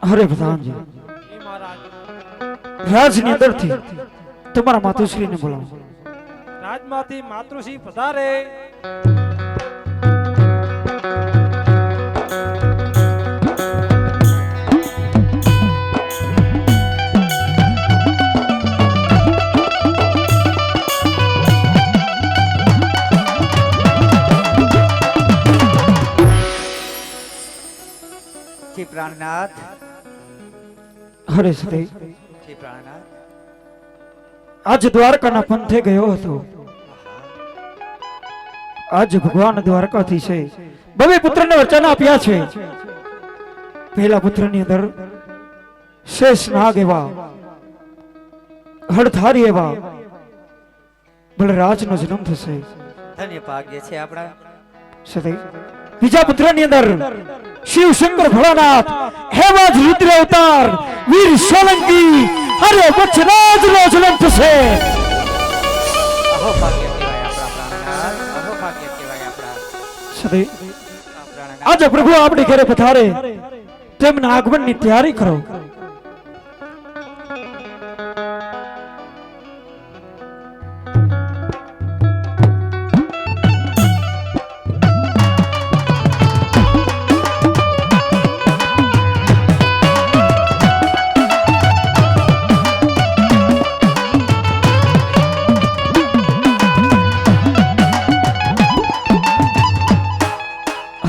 અરે પ્રધાનજી, રાજની અંદરથી તમારા માતુશ્રીને બોલાવો. રાજમાંથી માતૃશ્રી પધારે. શ્રી પ્રાણનાથ. હરે સદય, શ્રી પ્રાણનાથ. આજ દ્વારકાના પંથે ગયો હતો. આજ ભગવાન દ્વારકાથી છે બે પુત્રને વચન આપ્યા છે. પહેલા પુત્રની અંદર શેષ નાગ એવા હળધારી એવા બલરાજનો જન્મ થશે. ધન્ય ભાગ્ય છે આપણા. સદય બીજા પુત્રની અંદર શિવ શંકર ભોળાનાથ એવા જ રુદ્ર અવતાર વીર સોલંકી અરે વચરાજ નો જન્મ થશે. અહો ભાગ્ય કહેવાય આપણા પ્રાણનાથ. અહો ભાગ્ય કહેવાય આપણા. સદય પ્રાણનાથ. આજે પ્રભુ આપણી ઘરે પધારે તેમના આગમનની તૈયારી કરો.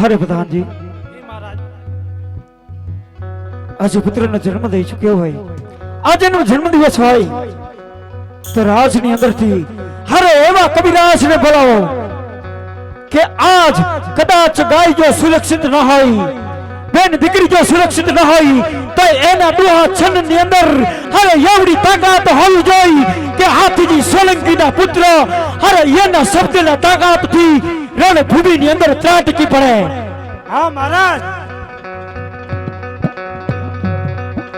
હરે પ્રધાનજી, આજે પુત્રનો જન્મ દઈ ચુક્યો હોય, આજનો જન્મદિવસ હોય તો રાજની અંદરથી હરે એવા કવિરાજને બોલાવો કે આજ કદાચ ગાય જો સુરક્ષિત ન હોય, બેન દીકરી જો સુરક્ષિત ન હોય તો એના દુહા છંદની અંદર હરે એવડી તાકાત હોવી જોઈએ કે હાથીજી સોલંકીના પુત્ર હરે એના શબ્દના તાકાતથી રણભૂમિની અંદર ત્રાટકી પડે. હા મહારાજ,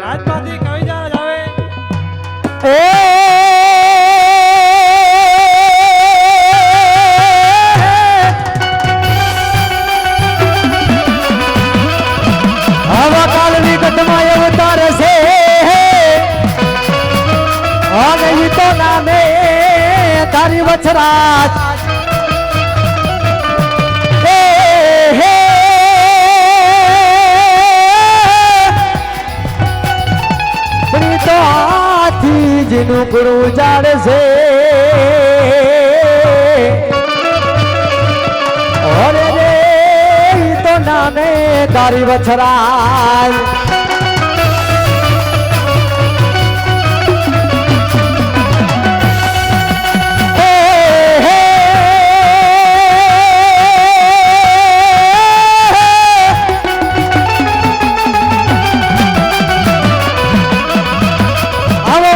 રાજમાંથી કવિ જહાજ આવે. આવા કાળની કદમાં અવતાર છે અને ઈ તો નામે તારી વછરાજ. જીનું ગુરુ જાડ છે ઓરે રે તો નામે તારી વછરાય.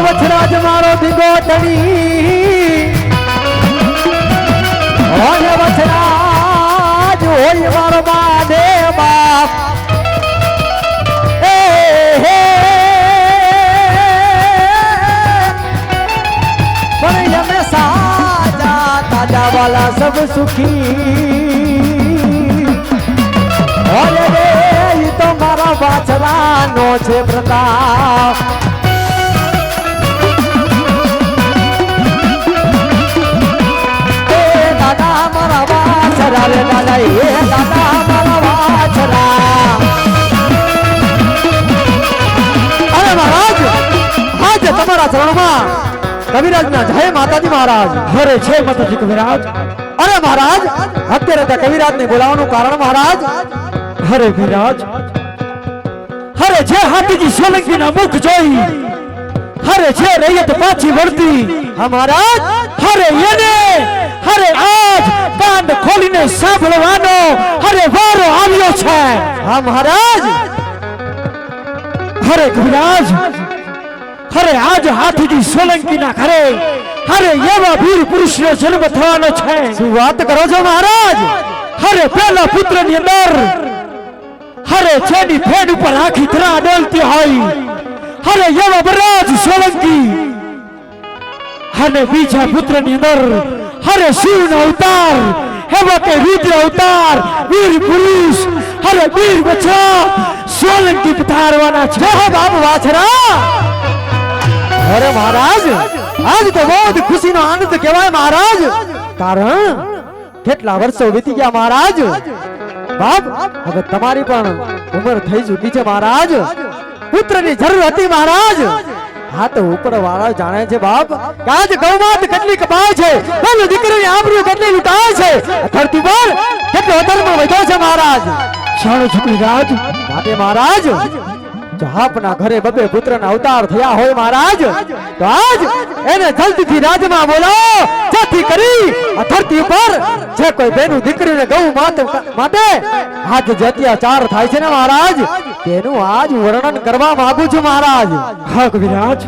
વછરાજ મારો દીગો તણી ઓય વછરાજ હોય મારો બાદે બાપ. પણ અમે સાજા તાજા વાલા સબ સુખી ઓય રે ઈ તો મારા વાછરાનો છે પ્રતાપ. રે દાદા એ દાદા મારા વાછરા. અરે મહારાજ, આજ તમારા ચરણમાં કવિરાજના જય માતાજી મહારાજ. હરે જય માતાજી કવિરાજ. અરે મહારાજ, અત્યારે ત્યાં કવિરાજને બોલાવવાનું કારણ મહારાજ. હરે વિરાજ, હરે જે હાથીજી સોલંકીના મુખ જોઈ હરે જે રૈયત પાછી વળતી હા મહારાજ, હરે એને હરે આજ કાન ખોલીને સાંભળવાનો હરે વારો આવ્યો છે. હા મહારાજ. હરે કવિરાજ, હરે આજ હાથીજી સોલંકીના ઘરે હરે એવા વીર પુરુષનો જન્મ થવાનો છે. શું વાત કરો છો મહારાજ? હરે પહેલા પુત્રની અંદર હરે જેની ફેડ ઉપર આખી ધરા ડોલતી હોય હરે એવા બરાજ સોલંકી અને બીજા પુત્રની અંદર હરે શિવનો અવતાર એવા કે રુદ્ર અવતાર વીર પુરુષ હરે વીર બચ્ચા સોલંકી પધારવાના છે હો બાપ વાછરા અરે મહારાજ આજ તો બહુ ખુશીનો આનંદ કહેવાય મહારાજ કારણ કેટલા વર્ષો વીતી ગયા મહારાજ બાપ હવે તમારી પણ ઉંમર થઈ ચૂકી છે મહારાજ પુત્રની જરૂર હતી મહારાજ હા તો ઉપર વાળા જાણે છે બાપ કે આજ ગૌમાત કેટલી કપાય છે બોલો દીકરીની આબરૂ કેટલી લૂંટાય છે ધરતી પર કેટલો અધર્મ વધ્યો છે મહારાજ શાણો છોકરી રાજ માટે મહારાજ જો આપના ઘરે બબે પુત્રના અવતાર થયા હોય મહારાજ તો આજ એને જલ્દીથી રાજમાં બોલાવો જેથી કરી આ ધરતી ઉપર જે કોઈ બેનું દીકરીને ગૌ માટે આજ જે અત્યાચાર થાય છે ને મહારાજ તેનું આજ વર્ણન કરવા માંગુ છું મહારાજ હા કવિરાજ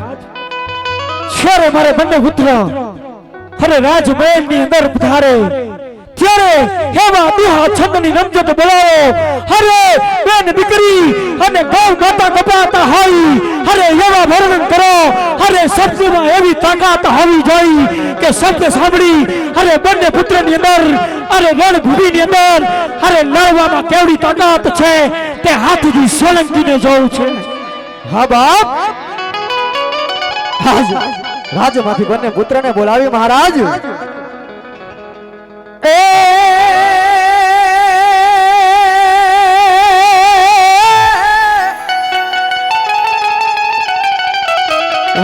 શરે મારે બંને પુત્ર અરે રાજમહેલ ની અંદર પધારે ત્યારે એવા દુહા છંદની રમઝટ બોલાવો અરે બેન દીકરી અને ગૌ માતા કપાતા હોય અરે એવા વર્ણન કરો અરે શબ્દમાં એવી તાકાત હોવી જોઈએ કે શબ્દ સાંભળી અરે બંને પુત્રની અંદર અરે રણભૂમિની અંદર અરે લડવામાં કેવડી તાકાત છે તે હાથથી સોલંકીને જોવું છે હા બાપ રાજમાંથી બંને પુત્રને બોલાવી મહારાજ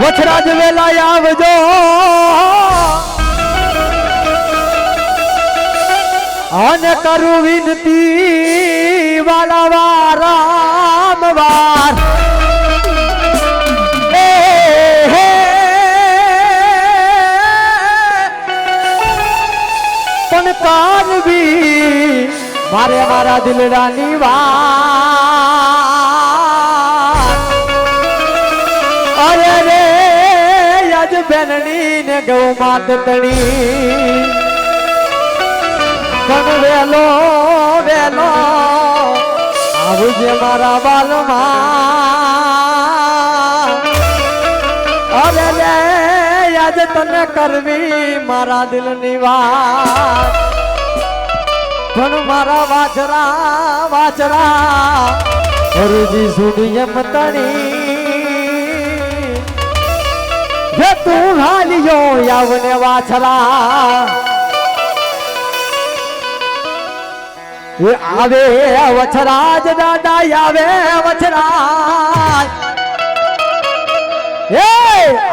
વછરાજ વેલા આવજો અને કરું વિનતી વાલા વારંવાર પણ કાનવી મારે મારા દિલડાની વાત અરે રે યજ બેનની ને ગૌ માત તણી પણ વેલો વેલો આવજે મારા બાલમાં અરે રે યજ તને કરવી મારા દિલની વાત પણ મારા વાછરા વાછરા હરજી સુની એમ તણી હે તું હાલિયો યાવને વાછરા એ આવે વછરાજ દાદા આવે વછરાજ એ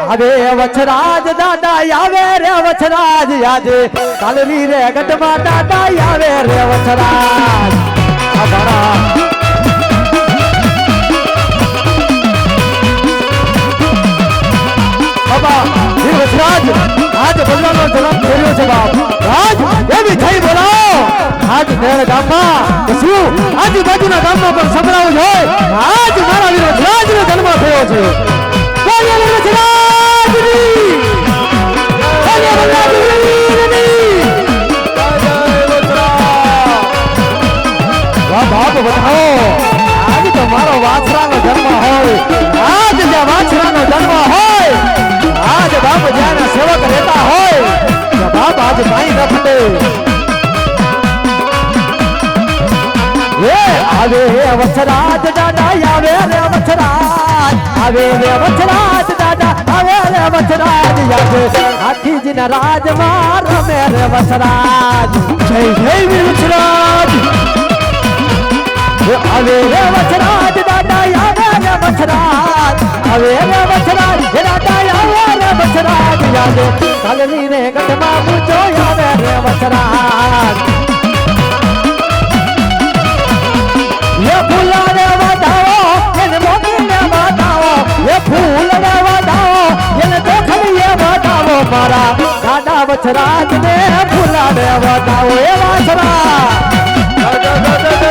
આવે વછરાજ દાદા આવે રે વછરાજ આજે કાલરી રે ગઢમાં દાદા આવે રે વછરાજ આભાર બાબા એ વછરાજ આજ બદલાનો જન્મ થયો છે બાપ રાજ એવી થઈ બોલાવો આજ મેળ ગામમાં શું આજુબાજુના ગામમાં પણ સંભળાવું જોઈએ આજ મારા વીર વછરાજનો જન્મ થયો છે બાપ બતાવો આજ તો મારો વાછરાનો જન્મ હોય આજ જ્યાં વાછરાનો જન્મ હોય આજ બાપ જ્યાં સેવક રહેતા હોય બાપ આજ કાંઈ ન ફૂટે આવે વછરાજ દાદા આવે રે વછરાજ આવે રે વછરાજ દાદા આવે રે વછરાજ યાદ આખી જીન રાજમાં રમે રે વછરાજ જય જય વીર વછરાજ આવે રે વછરાજ દાદા આવે રે વછરાજ આવે રે વછરાજ દાદા આવે રે વછરાજ યાદ કાલની રે ગઢમાં પૂછો આવે રે વછરાજ ये फूला ने बताओ ये मोती ने बताओ ये फूल ने बताओ ये देखल ये बताओ मारा दादा वछराज ने फूला ने बताओ ये वाछरा जय जय जय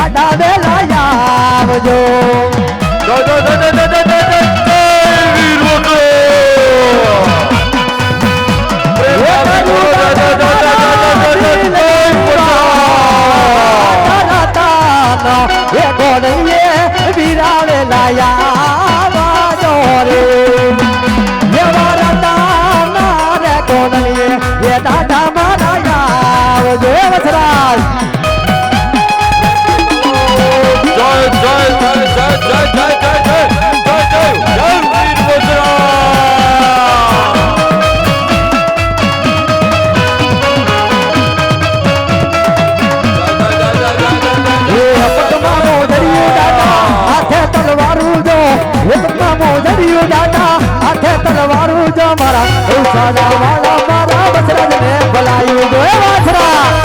દાદા વેલા આવજો જય જય જય જય જય જય જય જય વીર વગડો વીરાવે લાયા રે રે કોનલીએ એ દાદા મારા આવજો વસરાજ જય જય જય જય જય જય જય જય જય જય જય વીર વગડો તલવારું જો મારા સાદા વાળા મારા વસરાજ ને ભલાયું જો વાસરા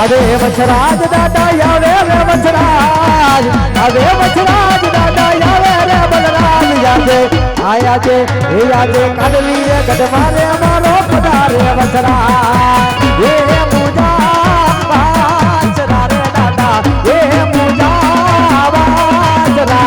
अरे वचराज दादा यावे रे वचराज अरे वचराज दादा यावे रे बलराज यादे आया जे हे यादे कादली रे गडमारे मारो पधारे वचराज ये पूजा वाचरा रे दादा ये पूजा वाचरा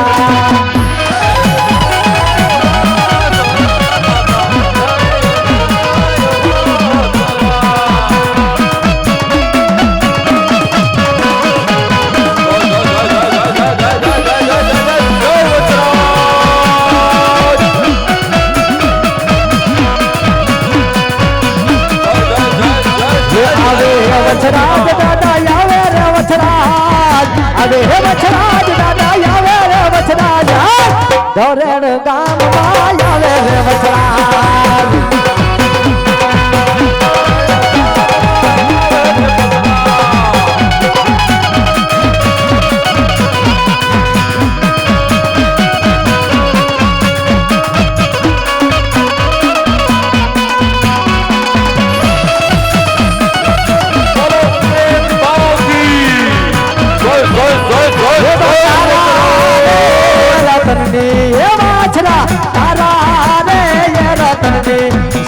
वचराज दादा यावे रे वचराज अरे हे वचराज दादा यावे रे वचराज दौरेण गाम में यावे रे वचराज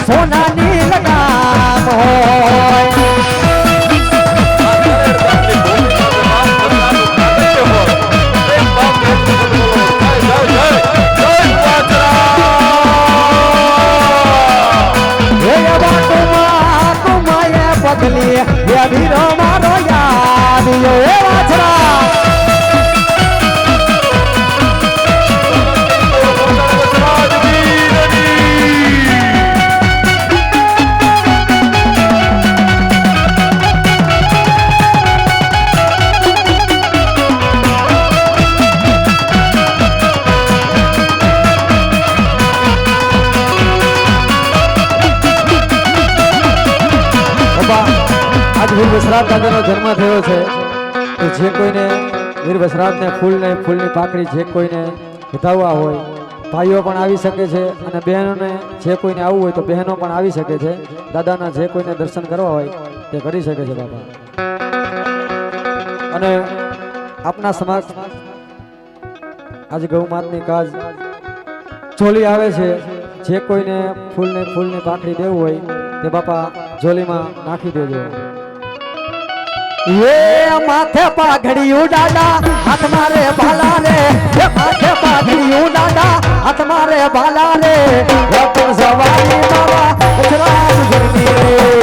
सोना नील गाम पगली ये वीरो मारो याद यो वाछरा आज वीर वसराज दादाનો જન્મ થયો છે તો જે કોઈને વીર વસરાજને ફૂલની પાકડી જે કોઈને વધાવવા હોય ભાઈઓ પણ આવી શકે છે અને બહેનોને જે કોઈને આવવું હોય તો બહેનો પણ આવી શકે છે દાદાના જે કોઈને દર્શન કરવા હોય તે કરી શકે છે બાપા અને આપના સમાજ આજે ગૌ માતની કાજ ચોલી આવે છે જે કોઈને ફૂલની પાકડી દેવું હોય તે બાપા જોલીમાં નાખી દેજો ये माथे पाघड़ी दादा हाथ मारे भाला रे ये माथे पाघड़ी दादा हाथ मारे भाला रे रतन सवारी बाबा गुजरात गुरमी रे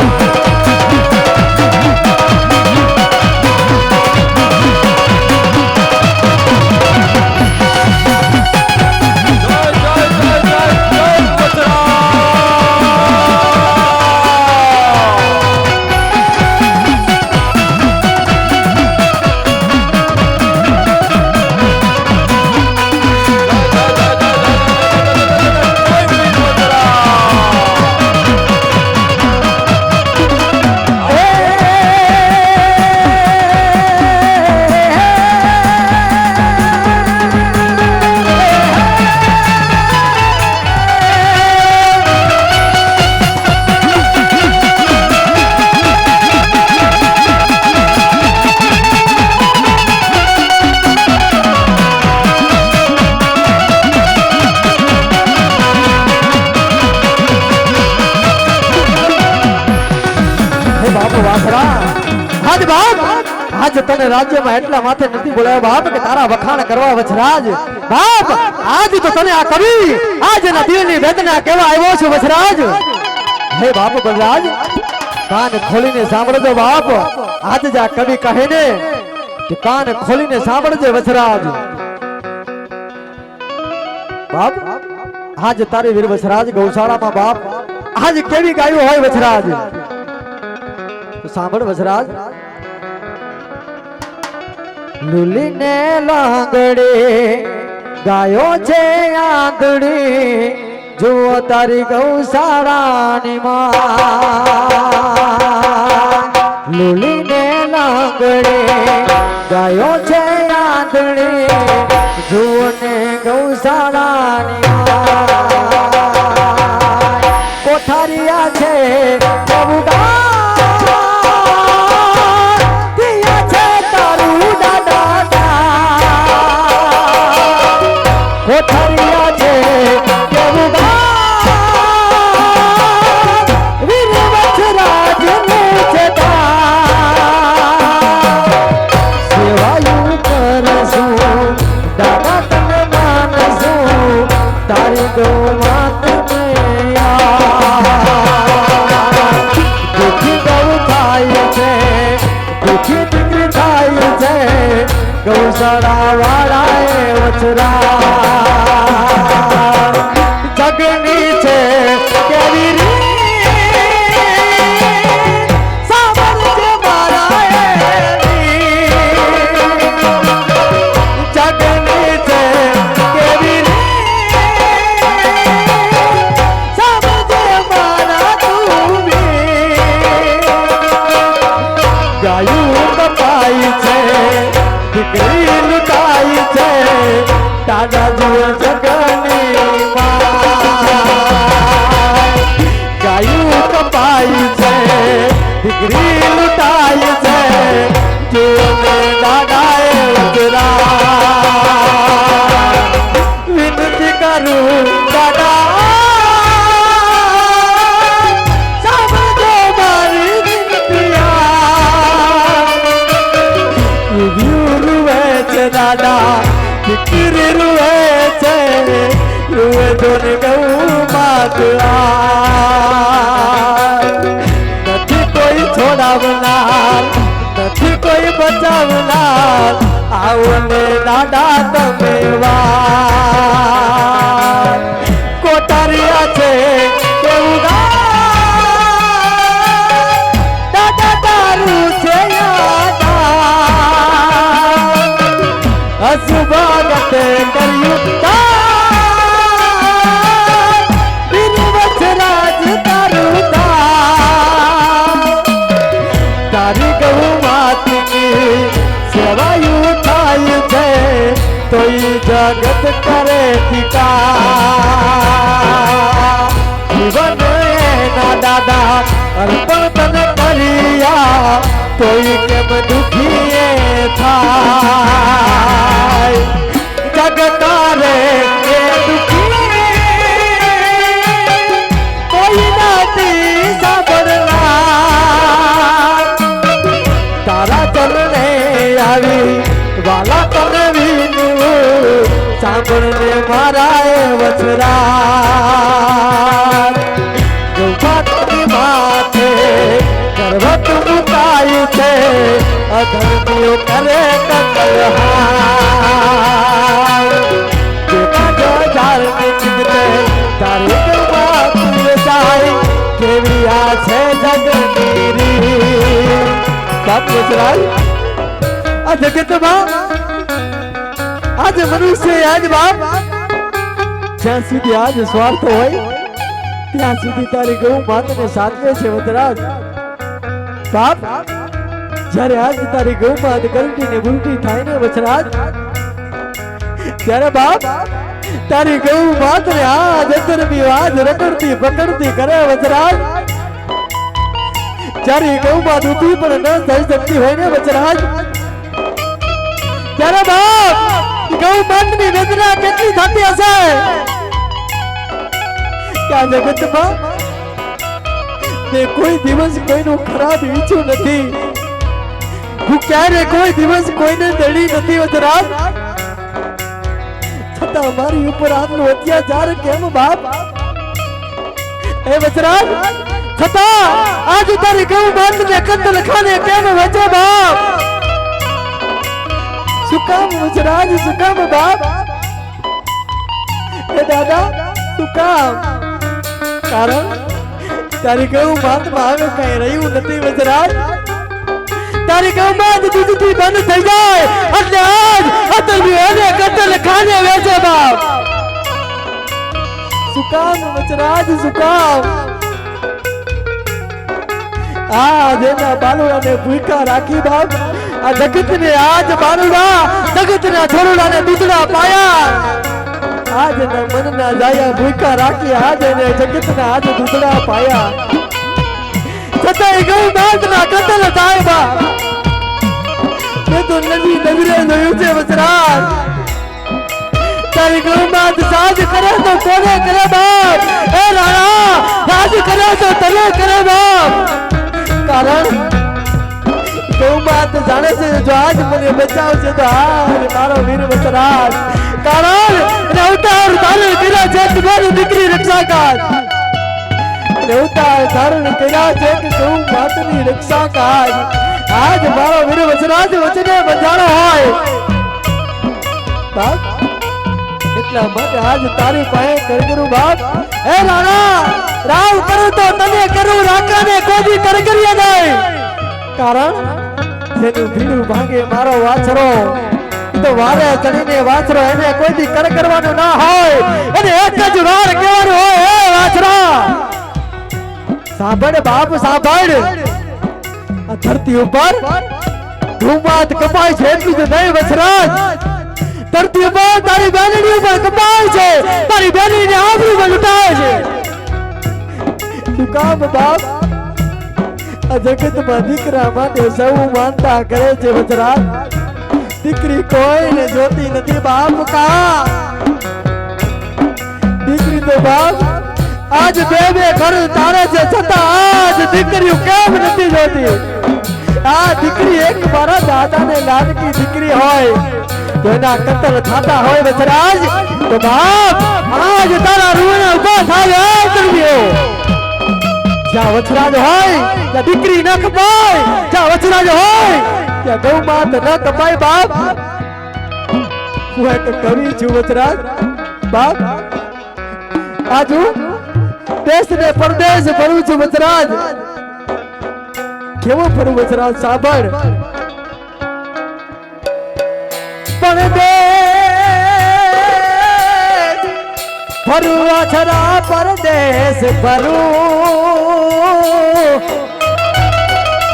વચરાજ બાપ આજ તને રાજ્યમાં એટલા માથે નથી બોલાવ્યો બાપ કે તારા વખાણ કરવા વચરાજ બાપ આજ તો તને આ કવિ આજ એના દિલની વેદના કેવા આવ્યો છું વચરાજ હે બાપ બલરાજ કાન ખોલીને સાંભળજો બાપ આજ જ આ કવિ કહે ને કે કાન ખોલીને સાંભળજે વચરાજ બાપ આજ તારી વીર વચરાજ ગૌશાળામાં બાપ આજ કેવી ગાયું હોય વચરાજ તો સાંભળ વચરાજ લુલીને લાંગડે ગાયો છે આંધળી જુઓ તારી ગૌશાળાની માં લુલીને લાંગડે ગાયો છે આંધળી જુઓ ને ગૌશાળાની માં કોઠારિયા છે પ્રભુ કોઠારિયા છે પ્રભુ વીર વચરાજ ને સેવાયું કરશું દાદા તને માનશું તારી ગૌ માત દુઃખી ગૌ થાય છે દુઃખી દીકરી થાય છે ગૌશાળા વાળાએ વચરા જગની છે કેવી રીત સાંભળજે મારા જગની છે કેવી રીત સાંભળજે મારા તું ગાયું કપાઈ છે દીકરી લૂંટાઈ છે દાદા જુઓ જગની ગાયું કપાઈ છે દીકરી લૂંટાઈ છે જોને દાદાએ વચરા વિનંતી કરું દાદા સાંભળજો મારી વિનંતી રૂવે છે દાદા દીકરી રૂવે છે રૂવે જોને ગૌ માત નથી કોઈ છોડાવનાર નથી કોઈ બચાવનાર આવો ને દાદા તમે વાર કોટારિયા છે કેવું દાદા તારું છે અશુભાગતે કર્યું વીર વચરાજ તારું તારી ગૌ માતની સેવાયું થાય છે તોય જગત કરે ટીકા જીવન એના દાદા અર્પણ તને કર્યા તોય કેમ દુખી થાય જગતારે એ દુખી કોઈ નથી સાંભળનાર તારા ચરણે આવી વાલા તને વિનું સાંભળને મારા એ વચરા ગૌમાતની માથે પર્વત મુકાય છે અધર્મીઓ કરે કકલહાર ધાર્મિક રીતે તારી ગૌમાત વેચાય કેવી આ છે જગની રીત બાપ વચરાય આ જગતમાં આજ મનુષ્ય આજ બાપ જ્યાં સુધી આજ સ્વાર્થ હોય ત્યાં સુધી તારી ગૌ માતાને સાચવે છે વચરાજ બાપ જ્યારે આજ તારી ગૌ માત ગલટી ને ભૂલટી થાય ને વચરાજ ત્યારે બાપ તારી ગૌ માત ને આજ અંદરની આજ રગડતી પકડતી કરે વચરાજ જ્યારે ગૌ માત ઊભી પણ ન થઈ શકતી હોય ને વચરાજ ત્યારે બાપ ગૌ માતની વેદના કેટલી થતી હશે કે આ જગતમાં તે કોઈ દિવસ કોઈનું ખરાબ ઈચ્છું નથી હું ક્યારે કોઈ દિવસ કોઈને દડી નથી વજરાજ, છતાં મારી ઉપર આટલો અત્યાચાર કેમ બાપ? એ વજરાજ, છતાં આજ તારી ગૌ માતને કત્લખાને કેમ વેચે બાપ? શું કામ વજરાજ, શું કામ બાપ? એ દાદા, શું કામ? કારણ તારી ગૌ માતમાં હવે કઈ રહ્યું નથી વજરાજ, તારી ગૌ માત દૂધથી બંધ થઈ જાય એટલે આજ અતલ્યું એને કત્લખાને વેચે બાપ. શું કામ વજરાજ, શું કામ? આજ એના બાલુડાને ભૂખા રાખી બાપ, આ જગતને આજ બાલુડા જગતના છોરુડાને દૂધડા પાયા, આજ એના મનના જાયા ભૂખા રાખી, આજ એને જગતના આજ દૂધડા પાયા, છતાંય ગૌ માતના કતલ થાય બાપ. મેં તો નદી નગરે જોયું છે વજરાજ, તારી ગૌ માત સાજ કરે તો કોને કરે બાપ? એ રાણા, સાજ કરે તો તને કરે બાપ. કારણ ગૌ માત જાણે છે જો આજ મને બચાવશે તો આજ મારો વીર વજરાજ, કારણ અવતાર ધારણ કર્યા છે તમારી દીકરી રક્ષા કાજ, અવતાર ધારણ કર્યા છે કે ગૌ માતની રક્ષા કાજ. આજ મારો વીર વજરાજ વચને બંધાણો હોય બાપ, એટલા માટે આજ તારી પાસે કરગરું બાપ. હે રાણા, રાવ કરું તો તને કરું, રાકાને કોઈ કરગરીએ નહીં. કારણ જેનું ભીડું ભાંગે મારો વાછરો તો વારે ચડીને વાછરો એને કોઈ દી કરવાનું ના હોય, એને એક જ વાર કહેવાનું હોય, હે વાછરા સાંભળ બાપ સાંભળ, આ ધરતી ઉપર ધૂમાત કપાય છે એટલું જ નહીં વજરાજ, ધરતી ઉપર તારી બેનની ઉપર કપાય છે, તારી બેનીને આબરૂમાં લૂંટાય છે. શું કામ બાપ? આ જગતમાં દીકરા માટે સૌ માનતા કરે છે વજરાજ, દીકરી કોઈને જોતી નથી બાપ. કા દીકરી તો બાપ આજ બે બે ઘર તારે છે, છતાં આજ દીકરીઓ કેમ નથી જોતી? આ દીકરી એક મારા દાદાને લાડકી દીકરી હોય તો એના કતલ થતા હોય વજરાજ, તો બાપ આજ તારા રૂને ઉભા થાય. જ્યાં વજરાજ હોય ત્યાં દીકરી ન કપાય, જ્યાં વજરાજ હોય ત્યાં ગૌ માત ન કપાય બાપ. હું એક કવિ છું વજરાજ બાપ, આજુ દેશ ને પરદેશ ફરું છું વજરાજ. કેવો ફરું વજરાજ સાંભળ, પરદેશ ફરું અછરા પરદેશ ફરું,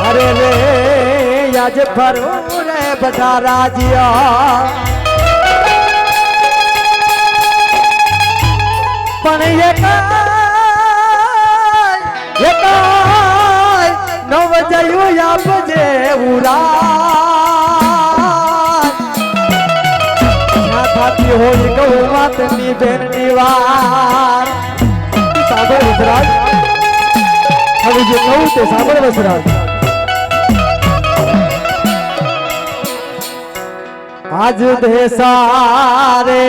અરે રે આજ ફરું રે બધા રાજ્યા, પણ એકાય નવ જયું આપજે ઉરા, થાતી હોય ગૌ માતની બેનની વાર. સાંભળ વજરાજ, હવે જે કહું તે સાંભળ વજરાજ. આજ દેસારે